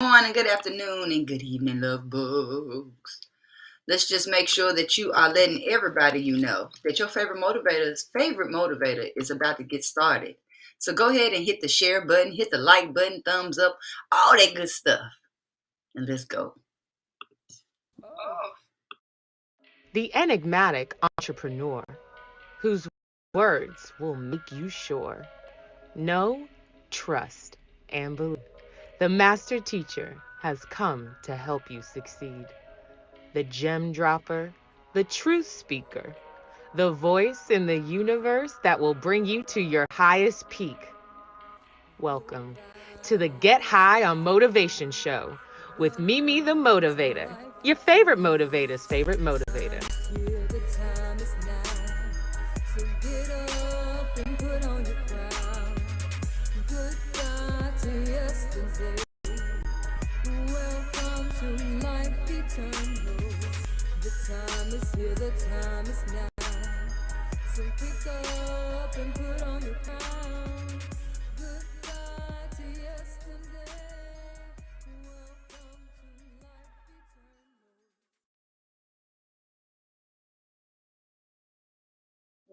Morning, good afternoon, and good evening, love bugs. Let's just make sure that you are letting everybody you know that your favorite motivator is about to get started. So go ahead and hit the share button, hit the like button, thumbs up, all that good stuff. And let's go. The enigmatic entrepreneur whose words will make you sure. Know, trust, and believe. The master teacher has come to help you succeed. The gem dropper, the truth speaker, the voice in the universe that will bring you to your highest peak. Welcome to the Get High on Motivation Show with Mimi the Motivator, your favorite motivator's favorite motivator.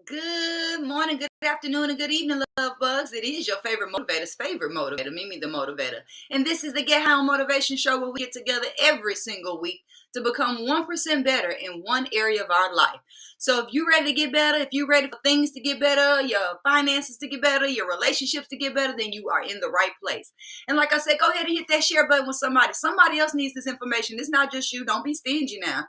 Good morning, good afternoon, and good evening, love bugs. It is your favorite motivator, Mimi the Motivator. And this is the Get High on Motivation Show where we get together every single week to become 1% better in one area of our life. So if you're ready to get better, if you're ready for things to get better, your finances to get better, your relationships to get better, then you are in the right place. And like I said, go ahead and hit that share button with somebody. Somebody else needs this information. It's not just you. Don't be stingy now.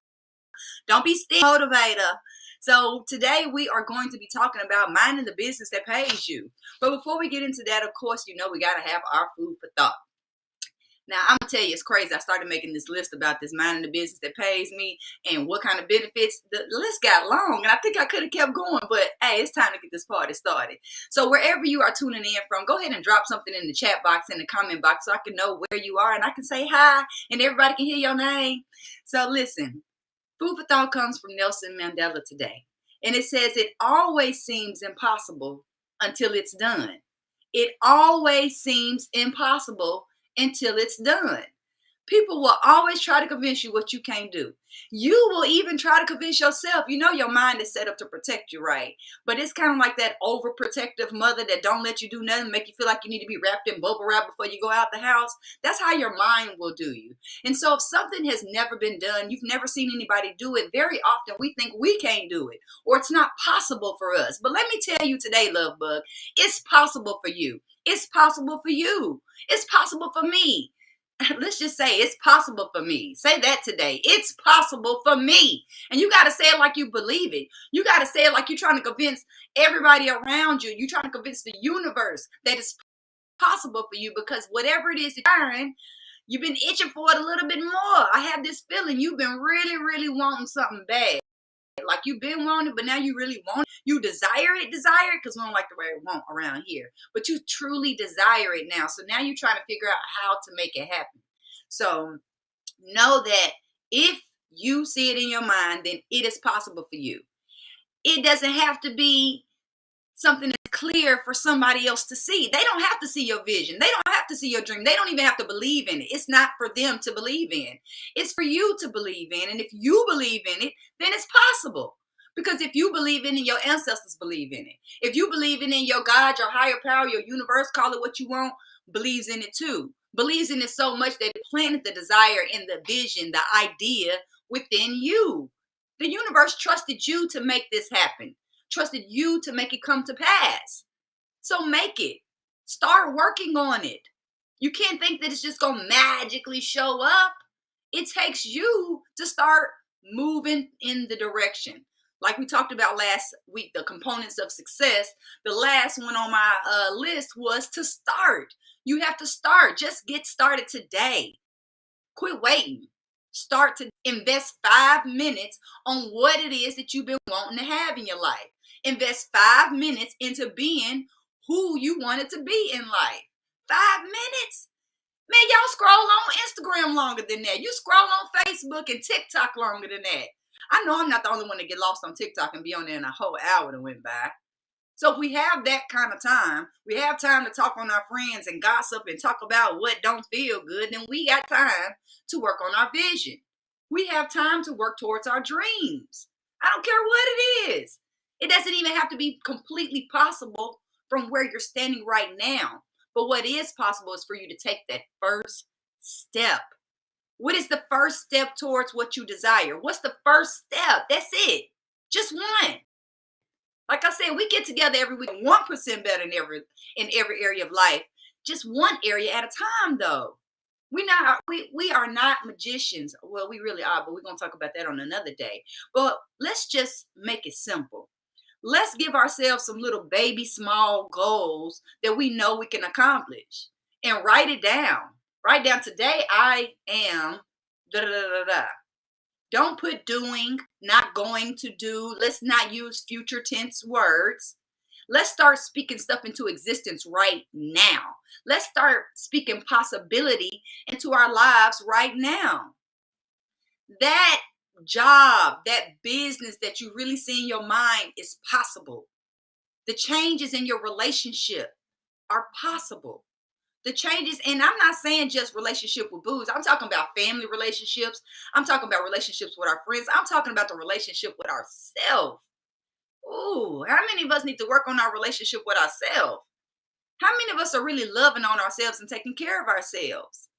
Don't be stingy, motivator. So today we are going to be talking about minding the business that pays you. But before we get into that, of course, we got to have our food for thought. Now, I'm going to tell you, it's crazy. I started making this list about this minding the business that pays me and what kind of benefits. The list got long, and I think I could have kept going, but hey, it's time to get this party started. So wherever you are tuning in from, go ahead and drop something in the chat box, in the comment box, so I can know where you are, and I can say hi, and everybody can hear your name. So listen, food for thought comes from Nelson Mandela today. And it says, it always seems impossible until it's done. It always seems impossible until it's done. People will always try to convince you what you can't do. You will even try to convince yourself. You know your mind is set up to protect you, right? But it's kind of like that overprotective mother that don't let you do nothing, make you feel like you need to be wrapped in bubble wrap before you go out the house. That's how your mind will do you. And so if something has never been done, you've never seen anybody do it, very often we think we can't do it or it's not possible for us. But let me tell you today, love bug, it's possible for you. It's possible for you. It's possible for me. Let's just say it's possible for me. Say that today. It's possible for me. And you got to say it like you believe it. You got to say it like you're trying to convince everybody around you. You're trying to convince the universe that it's possible for you, because whatever it is you're doing, you've been itching for it a little bit more. I have this feeling you've been really, really wanting something bad. Like you've been wanting it, but now you really want it. You desire it, because we don't like the word want around here. But you truly desire it now. So now you're trying to figure out how to make it happen. So know that if you see it in your mind, then it is possible for you. It doesn't have to be something that's clear for somebody else to see. They don't have to see your vision. They don't have to see your dream. They don't even have to believe in it. It's not for them to believe in. It's for you to believe in. And if you believe in it, then it's possible. Because if you believe in it, your ancestors believe in it. If you believe in it, your God, your higher power, your universe, call it what you want, believes in it too. Believes in it so much that it planted the desire and the vision, the idea within you. The universe trusted you to make this happen. Trusted you to make it come to pass. So make it. Start working on it. You can't think that it's just going to magically show up. It takes you to start moving in the direction. Like we talked about last week, the components of success. The last one on my list was to start. You have to start. Just get started today. Quit waiting. Start to invest 5 minutes on what it is that you've been wanting to have in your life. Invest 5 minutes into being who you wanted to be in life. 5 minutes? Man, y'all scroll on Instagram longer than that. You scroll on Facebook and TikTok longer than that. I know I'm not the only one to get lost on TikTok and be on there in a whole hour that went by. So if we have that kind of time, we have time to talk on our friends and gossip and talk about what don't feel good, then we got time to work on our vision. We have time to work towards our dreams. I don't care what it is. It doesn't even have to be completely possible from where you're standing right now. But what is possible is for you to take that first step. What is the first step towards what you desire? What's the first step? That's it. Just one. Like I said, we get together every week, 1% better in every area of life. Just one area at a time, though. We are not magicians. Well, we really are, but we're gonna talk about that on another day. But let's just make it simple. Let's give ourselves some little baby small goals that we know we can accomplish and write it down. Write down today I am da da da da da. Don't put doing, not going to do. Let's not use future tense words. Let's start speaking stuff into existence right now. Let's start speaking possibility into our lives right now. That job, that business that you really see in your mind is possible. The changes in your relationship are possible. The changes, and I'm not saying just relationship with booze. I'm talking about family relationships. I'm talking about relationships with our friends. I'm talking about the relationship with ourselves. Ooh, how many of us need to work on our relationship with ourselves? How many of us are really loving on ourselves and taking care of ourselves?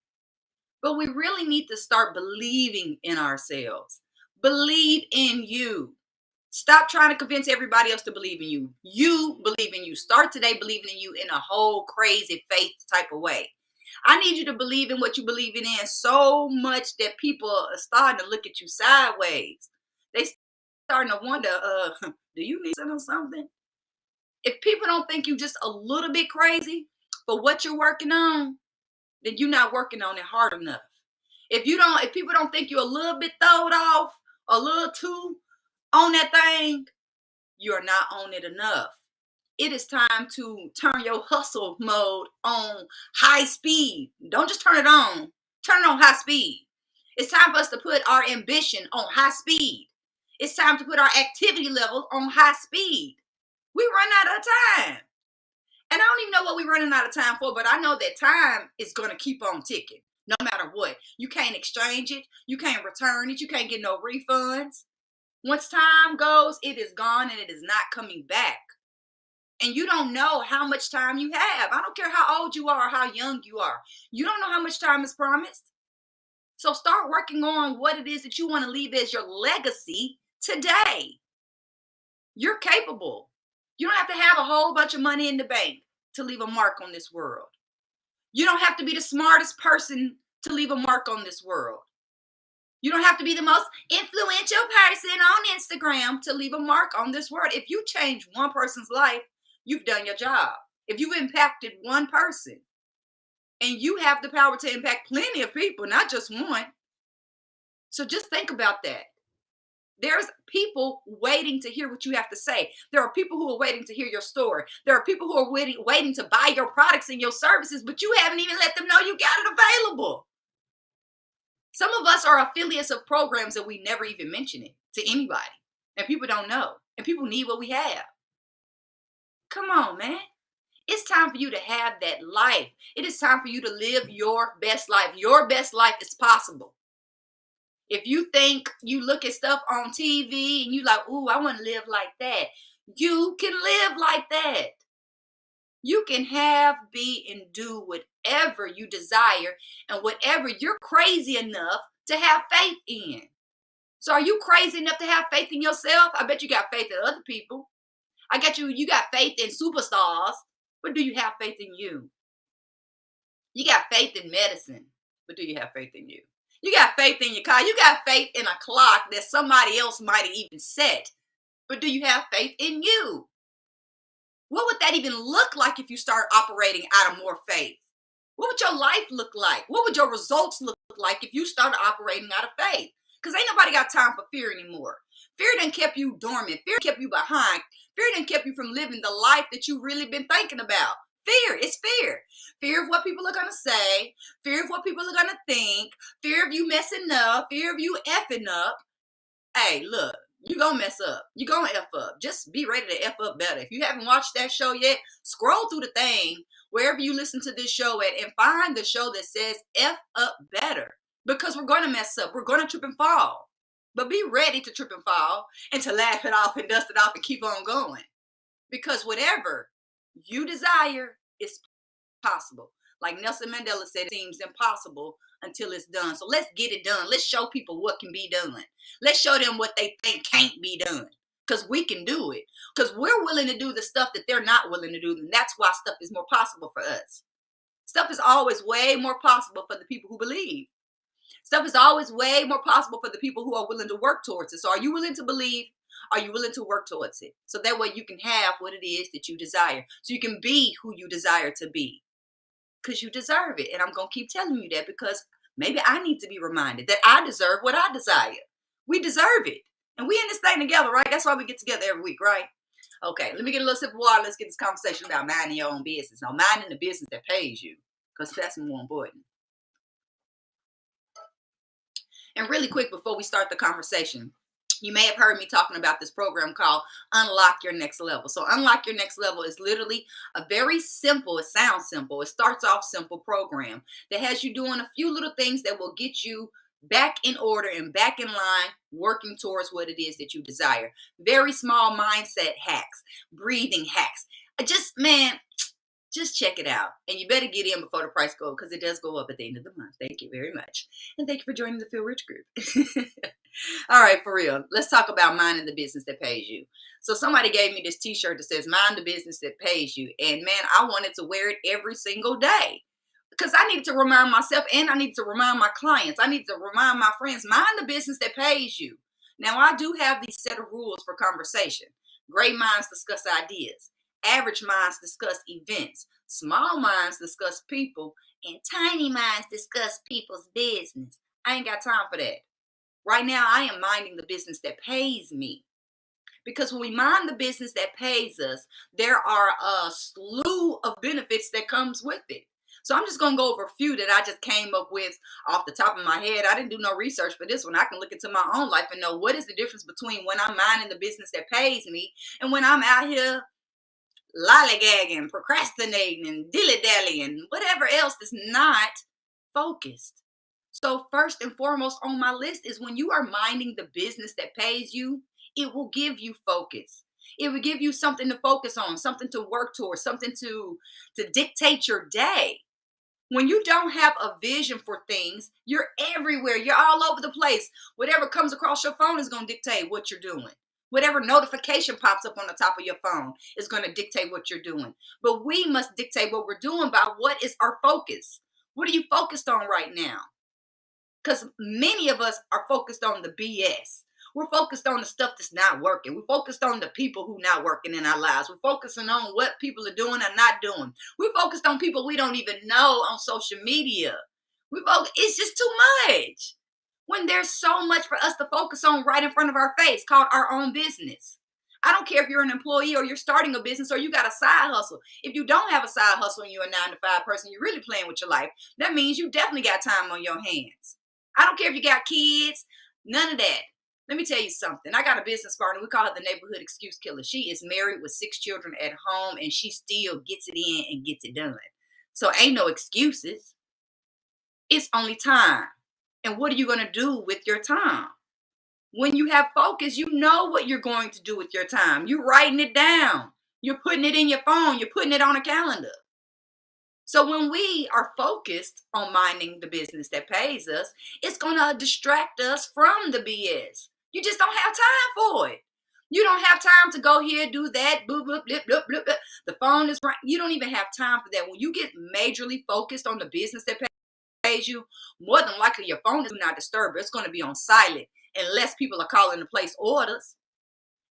But we really need to start believing in ourselves. Believe in you. Stop trying to convince everybody else to believe in you. You believe in you. Start today believing in you in a whole crazy faith type of way. I need you to believe in what you believe in so much that people are starting to look at you sideways. They starting to wonder, do you need something? If people don't think you just a little bit crazy for what you're working on, then you're not working on it hard enough. If people don't think you're a little bit throwed off, a little too on that thing, you're not on it enough. It is time to turn your hustle mode on high speed. Don't just turn it on high speed. It's time for us to put our ambition on high speed. It's time to put our activity level on high speed. We run out of time. And I don't even know what we're running out of time for, but I know that time is going to keep on ticking no matter what. You can't exchange it. You can't return it. You can't get no refunds. Once time goes, it is gone and it is not coming back. And you don't know how much time you have. I don't care how old you are or how young you are. You don't know how much time is promised. So start working on what it is that you want to leave as your legacy today. You're capable. You don't have to have a whole bunch of money in the bank to leave a mark on this world. You don't have to be the smartest person to leave a mark on this world. You don't have to be the most influential person on Instagram to leave a mark on this world. If you change one person's life, you've done your job. If you've impacted one person, and you have the power to impact plenty of people, not just one. So just think about that. There's people waiting to hear what you have to say. There are people who are waiting to hear your story. There are people who are waiting to buy your products and your services, but you haven't even let them know you got it available. Some of us are affiliates of programs that we never even mention it to anybody. And people don't know. And people need what we have. Come on, man. It's time for you to have that life. It is time for you to live your best life. Your best life is possible. If you think you look at stuff on TV and you like, ooh, I want to live like that. You can live like that. You can have, be, and do whatever you desire and whatever you're crazy enough to have faith in. So are you crazy enough to have faith in yourself? I bet you got faith in other people. I got you got faith in superstars, but do you have faith in you? You got faith in medicine, but do you have faith in you? You got faith in your car. You got faith in a clock that somebody else might have even set, but do you have faith in you? What would that even look like if you start operating out of more faith? What would your life look like? What would your results look like if you started operating out of faith? Because ain't nobody got time for fear anymore. Fear done kept you dormant. Fear kept you behind. Fear done kept you from living the life that you've really been thinking about. Fear, it's fear. Fear of what people are going to say. Fear of what people are going to think. Fear of you messing up. Fear of you effing up. Hey, look, You're going to mess up. You're going to F up. Just be ready to F up better. If you haven't watched that show yet, scroll through the thing wherever you listen to this show at and find the show that says F up better, because we're going to mess up. We're going to trip and fall. But be ready to trip and fall and to laugh it off and dust it off and keep on going. Because whatever you desire is possible. Like Nelson Mandela said, it seems impossible until it's done. So let's get it done. Let's show people what can be done. Let's show them what they think can't be done. Because we can do it. Because we're willing to do the stuff that they're not willing to do. And that's why stuff is more possible for us. Stuff is always way more possible for the people who believe. Stuff is always way more possible for the people who are willing to work towards it. So are you willing to believe? Are you willing to work towards it? So that way you can have what it is that you desire. So you can be who you desire to be. Because you deserve it. And I'm going to keep telling you that because maybe I need to be reminded that I deserve what I desire. We deserve it. And we in this thing together, right? That's why we get together every week, right? Okay, let me get a little sip of water. Let's get this conversation about minding your own business. Now, minding the business that pays you, because that's more important. And really quick, before we start the conversation, you may have heard me talking about this program called Unlock Your Next Level. So Unlock Your Next Level is literally a very simple, it sounds simple, it starts off simple program that has you doing a few little things that will get you back in order and back in line, working towards what it is that you desire. Very small mindset hacks, breathing hacks. Just check it out. And you better get in before the price goes, because it does go up at the end of the month. Thank you very much. And thank you for joining the Feel Rich group. All right, for real. Let's talk about minding the business that pays you. So somebody gave me this t-shirt that says, mind the business that pays you. And man, I wanted to wear it every single day. Because I need to remind myself and I need to remind my clients. I need to remind my friends, mind the business that pays you. Now, I do have these set of rules for conversation. Great minds discuss ideas. Average minds discuss events. Small minds discuss people. And tiny minds discuss people's business. I ain't got time for that. Right now, I am minding the business that pays me. Because when we mind the business that pays us, there are a slew of benefits that comes with it. So I'm just going to go over a few that I just came up with off the top of my head. I didn't do no research for this one. I can look into my own life and know what is the difference between when I'm minding the business that pays me and when I'm out here lollygagging, procrastinating, and dilly-dallying, whatever else is not focused. So first and foremost on my list is when you are minding the business that pays you, it will give you focus. It will give you something to focus on, something to work towards, something to dictate your day. When you don't have a vision for things, you're everywhere. You're all over the place. Whatever comes across your phone is going to dictate what you're doing. Whatever notification pops up on the top of your phone is going to dictate what you're doing. But we must dictate what we're doing by what is our focus. What are you focused on right now? Because many of us are focused on the BS. We're focused on the stuff that's not working. We're focused on the people who not working in our lives. We're focusing on what people are doing or not doing. We're focused on people we don't even know on social media. It's just too much. When there's so much for us to focus on right in front of our face called our own business. I don't care if you're an employee or you're starting a business or you got a side hustle. If you don't have a side hustle and you're a 9-to-5 person, you're really playing with your life. That means you definitely got time on your hands. I don't care if you got kids, none of that. Let me tell you something. I got a business partner. We call her the neighborhood excuse killer. She is married with 6 children at home and she still gets it in and gets it done. So ain't no excuses. It's only time. And what are you going to do with your time? When you have focus, you know what you're going to do with your time. You're writing it down. You're putting it in your phone. You're putting it on a calendar. So when we are focused on minding the business that pays us, it's going to distract us from the BS. You just don't have time for it. You don't have time to go here, do that, boop, boop, blip, blip, blip, blip. The phone is right. You don't even have time for that. When you get majorly focused on the business that pays you, more than likely your phone is not disturb. It's going to be on silent unless people are calling to place orders.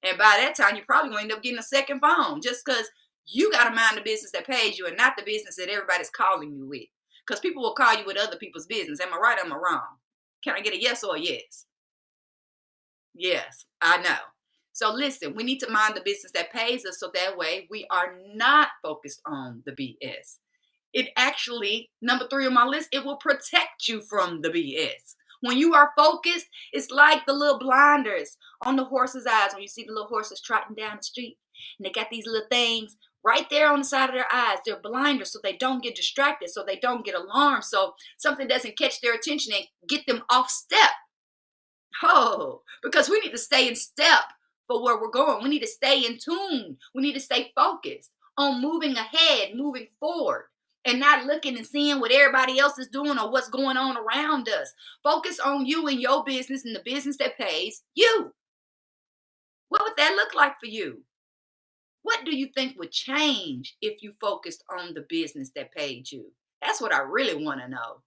And by that time, you're probably going to end up getting a second phone just because you got to mind the business that pays you and not the business that everybody's calling you with. Because people will call you with other people's business. Am I right or am I wrong? Can I get a yes or a yes? Yes, I know. So listen, we need to mind the business that pays us so that way we are not focused on the BS. It actually, number 3 on my list, it will protect you from the BS. When you are focused, it's like the little blinders on the horse's eyes. When you see the little horses trotting down the street and they got these little things right there on the side of their eyes. They're blinders so they don't get distracted, so they don't get alarmed, so something doesn't catch their attention and get them off step. Oh, because we need to stay in step for where we're going. We need to stay in tune. We need to stay focused on moving ahead, moving forward, and not looking and seeing what everybody else is doing or what's going on around us. Focus on you and your business and the business that pays you. What would that look like for you? What do you think would change if you focused on the business that paid you? That's what I really want to know.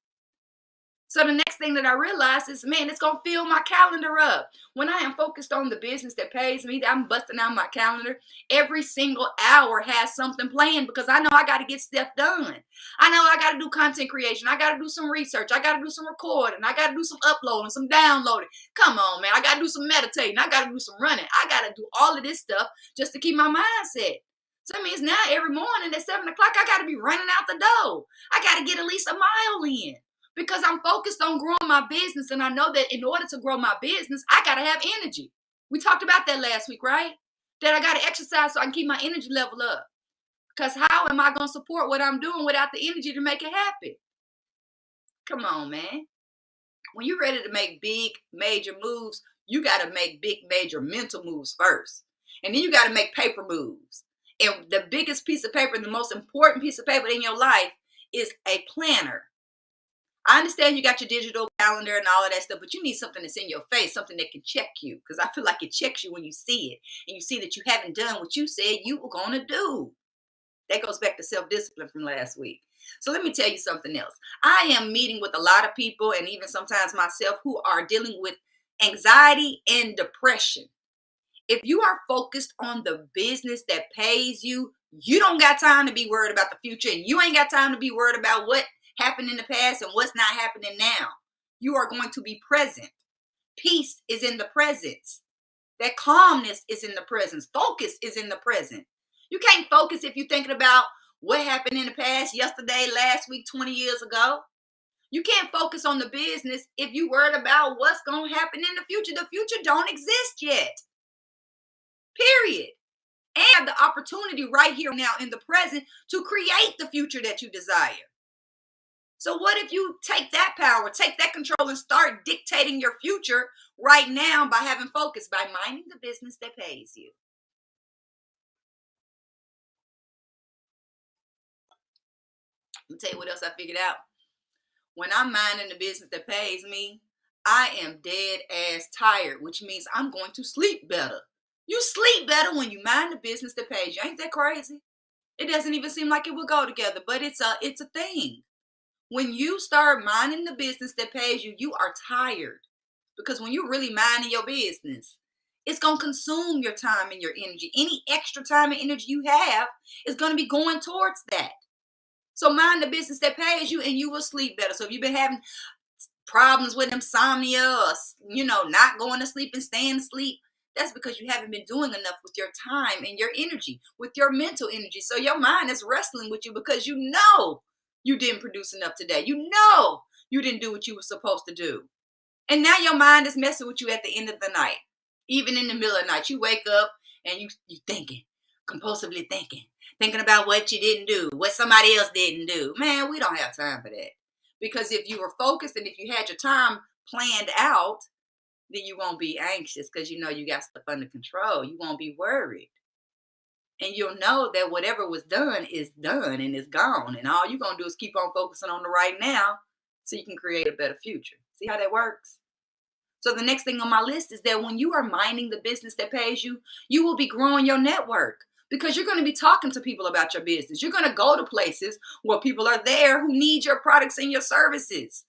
So the next thing that I realized is, man, it's going to fill my calendar up. When I am focused on the business that pays me, I'm busting out my calendar. Every single hour has something planned because I know I got to get stuff done. I know I got to do content creation. I got to do some research. I got to do some recording. I got to do some uploading, some downloading. Come on, man. I got to do some meditating. I got to do some running. I got to do all of this stuff just to keep my mindset. So that means now every morning at 7 o'clock, I got to be running out the door. I got to get at least a mile in, because I'm focused on growing my business. And I know that in order to grow my business, I got to have energy. We talked about that last week, right? That I got to exercise so I can keep my energy level up. Because how am I going to support what I'm doing without the energy to make it happen? Come on, man. When you're ready to make big, major moves, you got to make big, major mental moves first. And then you got to make paper moves. And the biggest piece of paper, the most important piece of paper in your life is a planner. I understand you got your digital calendar and all of that stuff, but you need something that's in your face, something that can check you. Because I feel like it checks you when you see it. And you see that you haven't done what you said you were going to do. That goes back to self-discipline from last week. So let me tell you something else. I am meeting with a lot of people, and even sometimes myself, who are dealing with anxiety and depression. If you are focused on the business that pays you, you don't got time to be worried about the future, and you ain't got time to be worried about what happened in the past and what's not happening now. You are going to be present. Peace is in the presence. That calmness is in the presence. Focus is in the present. You can't focus if you're thinking about what happened in the past, yesterday, last week, 20 years ago. You can't focus on the business if you worried about what's going to happen in the future. The future don't exist yet. Period. And have the opportunity right here now in the present to create the future that you desire. So what if you take that power, take that control, and start dictating your future right now by having focus, by minding the business that pays you? Let me tell you what else I figured out. When I'm minding the business that pays me, I am dead ass tired, which means I'm going to sleep better. You sleep better when you mind the business that pays you. Ain't that crazy? It doesn't even seem like it would go together, but it's a thing. When you start minding the business that pays you, you are tired. Because when you're really minding your business, it's going to consume your time and your energy. Any extra time and energy you have is going to be going towards that. So mind the business that pays you and you will sleep better. So if you've been having problems with insomnia or, not going to sleep and staying asleep, that's because you haven't been doing enough with your time and your energy, with your mental energy. So your mind is wrestling with you because you know you didn't produce enough today. You know you didn't do what you were supposed to do. And now your mind is messing with you at the end of the night. Even in the middle of the night, you wake up and you thinking, compulsively thinking about what you didn't do, what somebody else didn't do. Man, we don't have time for that. Because if you were focused and if you had your time planned out, then you won't be anxious because you know you got stuff under control. You won't be worried. And you'll know that whatever was done is done and is gone. And all you're going to do is keep on focusing on the right now so you can create a better future. See how that works? So the next thing on my list is that when you are minding the business that pays you, you will be growing your network because you're going to be talking to people about your business. You're going to go to places where people are there who need your products and your services.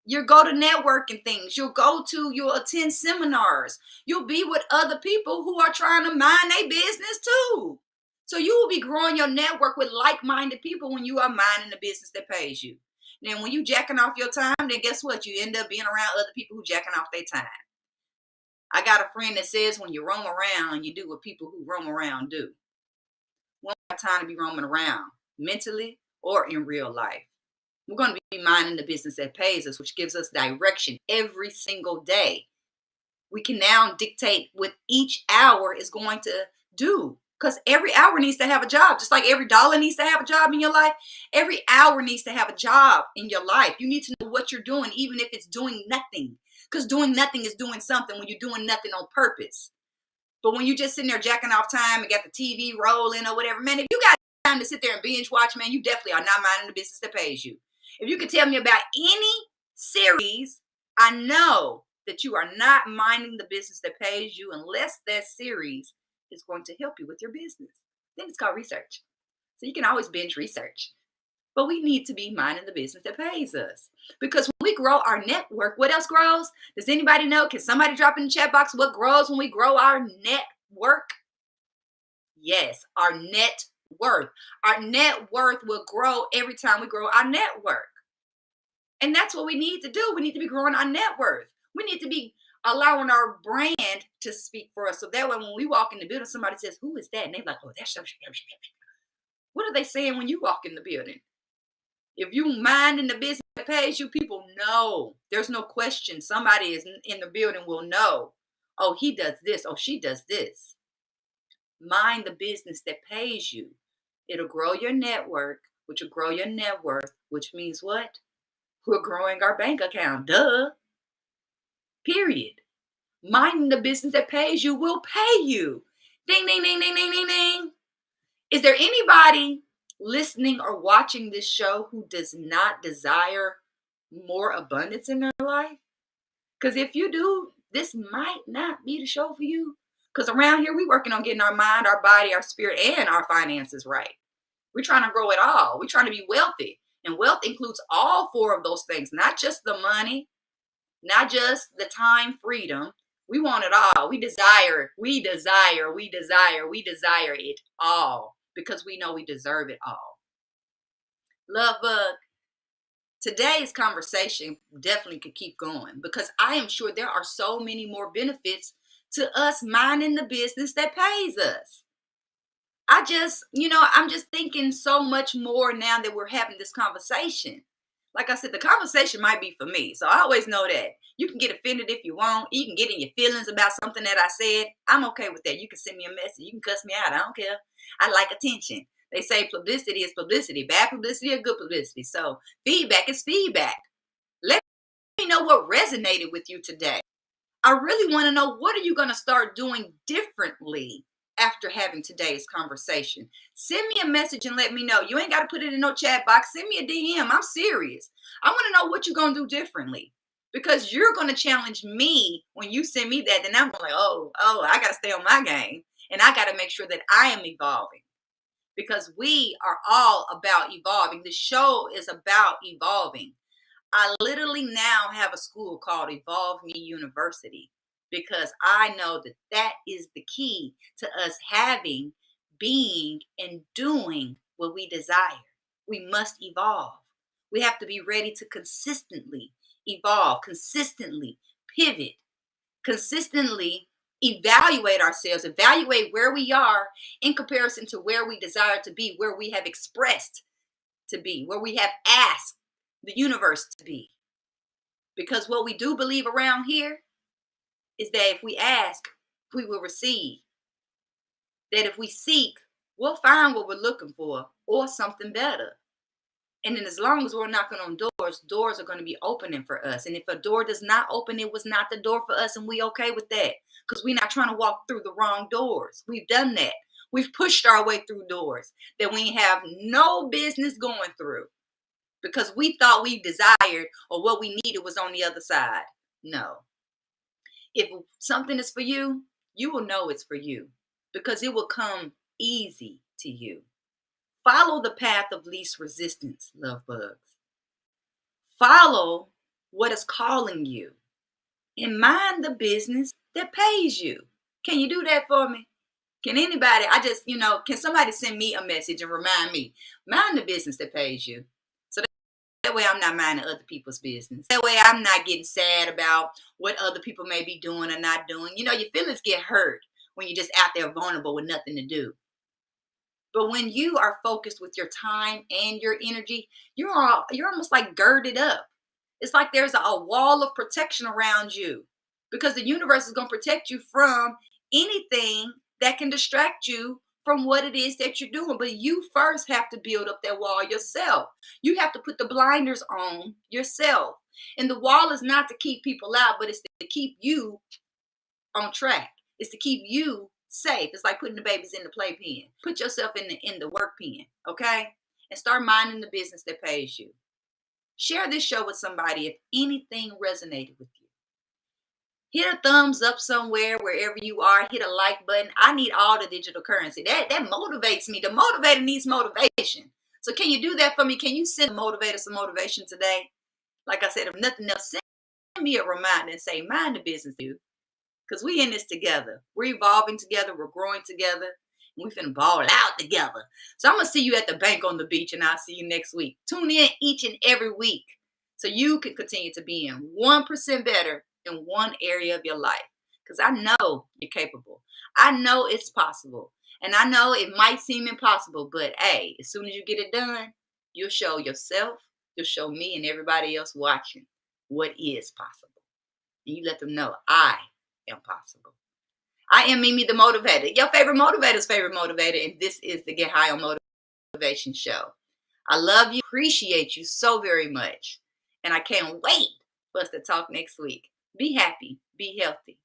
You'll go to networking things. You'll attend seminars. You'll be with other people who are trying to mind their business too. So you will be growing your network with like-minded people when you are minding the business that pays you. Then when you jacking off your time, then guess what? You end up being around other people who jacking off their time. I got a friend that says when you roam around, you do what people who roam around do. We don't have time to be roaming around mentally or in real life. We're going to be minding the business that pays us, which gives us direction every single day. We can now dictate what each hour is going to do, because every hour needs to have a job, just like every dollar needs to have a job in your life. Every hour needs to have a job in your life. You need to know what you're doing, even if it's doing nothing, because doing nothing is doing something when you're doing nothing on purpose. But when you just sitting there jacking off time and got the TV rolling or whatever, man, if you got time to sit there and binge watch, man, you definitely are not minding the business that pays you. If you could tell me about any series, I know that you are not minding the business that pays you unless that series is going to help you with your business. Then it's called research. So you can always binge research. But we need to be minding the business that pays us. Because when we grow our network, what else grows? Does anybody know? Can somebody drop in the chat box what grows when we grow our network? Yes, our net worth. Our net worth will grow every time we grow our network. And that's what we need to do. We need to be growing our net worth. We need to be allowing our brand to speak for us. So that way, when we walk in the building, somebody says, "Who is that?" And they're like, "Oh, that's." What are they saying when you walk in the building? If you mind in the business that pays you, people know. There's no question. Somebody is in the building will know. Oh, he does this. Oh, she does this. Mind the business that pays you. It'll grow your network, which will grow your net worth, which means what? We're growing our bank account. Duh. Period. Minding the business that pays you will pay you. Ding, ding, ding, ding, ding, ding, ding. Is there anybody listening or watching this show who does not desire more abundance in their life? Because if you do, this might not be the show for you. Because around here, we're working on getting our mind, our body, our spirit, and our finances right. We're trying to grow it all. We're trying to be wealthy. And wealth includes all four of those things, not just the money, not just the time, freedom. We want it all. We desire it all because we know we deserve it all. Love bug. Today's conversation definitely could keep going because I am sure there are so many more benefits to us minding the business that pays us. I'm just thinking so much more now that we're having this conversation. Like I said, the conversation might be for me. So I always know that. You can get offended if you want. You can get in your feelings about something that I said. I'm okay with that. You can send me a message. You can cuss me out. I don't care. I like attention. They say publicity is publicity. Bad publicity or good publicity. So feedback is feedback. Let me know what resonated with you today. I really want to know, what are you going to start doing differently after having today's conversation? Send me a message and let me know. You ain't got to put it in no chat box. Send me a DM. I'm serious. I want to know what you're going to do differently, because you're going to challenge me when you send me that. Then I'm like, oh, I got to stay on my game, and I got to make sure that I am evolving, because we are all about evolving. The show is about evolving. I literally now have a school called Evolve Me University, because I know that that is the key to us having, being, and doing what we desire. We must evolve. We have to be ready to consistently evolve, consistently pivot, consistently evaluate ourselves, evaluate where we are in comparison to where we desire to be, where we have expressed to be, where we have asked the universe to be. Because what we do believe around here is that if we ask, we will receive. That if we seek, we'll find what we're looking for or something better. And then as long as we're knocking on doors, doors are going to be opening for us. And if a door does not open, it was not the door for us, and we okay with that, because we're not trying to walk through the wrong doors. We've done that. We've pushed our way through doors that we have no business going through, because we thought we desired or what we needed was on the other side. No. If something is for you, you will know it's for you, because it will come easy to you. Follow the path of least resistance, love bugs. Follow what is calling you and mind the business that pays you. Can you do that for me? Can anybody, can somebody send me a message and remind me, mind the business that pays you? That way I'm not minding other people's business. That way I'm not getting sad about what other people may be doing or not doing. Your feelings get hurt when you're just out there vulnerable with nothing to do. But when you are focused with your time and your energy, you're almost like girded up. It's like there's a wall of protection around you because the universe is going to protect you from anything that can distract you from what it is that you're doing. But you first have to build up that wall yourself. You have to put the blinders on yourself. And the wall is not to keep people out, but it's to keep you on track. It's to keep you safe. It's like putting the babies in the playpen. Put yourself in the work pen, okay? And start minding the business that pays you. Share this show with somebody if anything resonated with you. Hit a thumbs up somewhere, wherever you are. Hit a like button. I need all the digital currency. That motivates me. The motivator needs motivation. So can you do that for me? Can you send the motivator some motivation today? Like I said, if nothing else, send me a reminder and say, mind the business, dude. Because we in this together. We're evolving together. We're growing together. And we finna ball out together. So I'm going to see you at the bank on the beach, and I'll see you next week. Tune in each and every week so you can continue to be in 1% better in one area of your life. Because I know you're capable. I know it's possible. And I know it might seem impossible, but hey, as soon as you get it done, you'll show yourself, you'll show me and everybody else watching what is possible. And you let them know I am possible. I am Mimi the Motivator, your favorite motivator's favorite motivator, and this is the Get High on Motivation show. I love you, appreciate you so very much, and I can't wait for us to talk next week. Be happy, be healthy,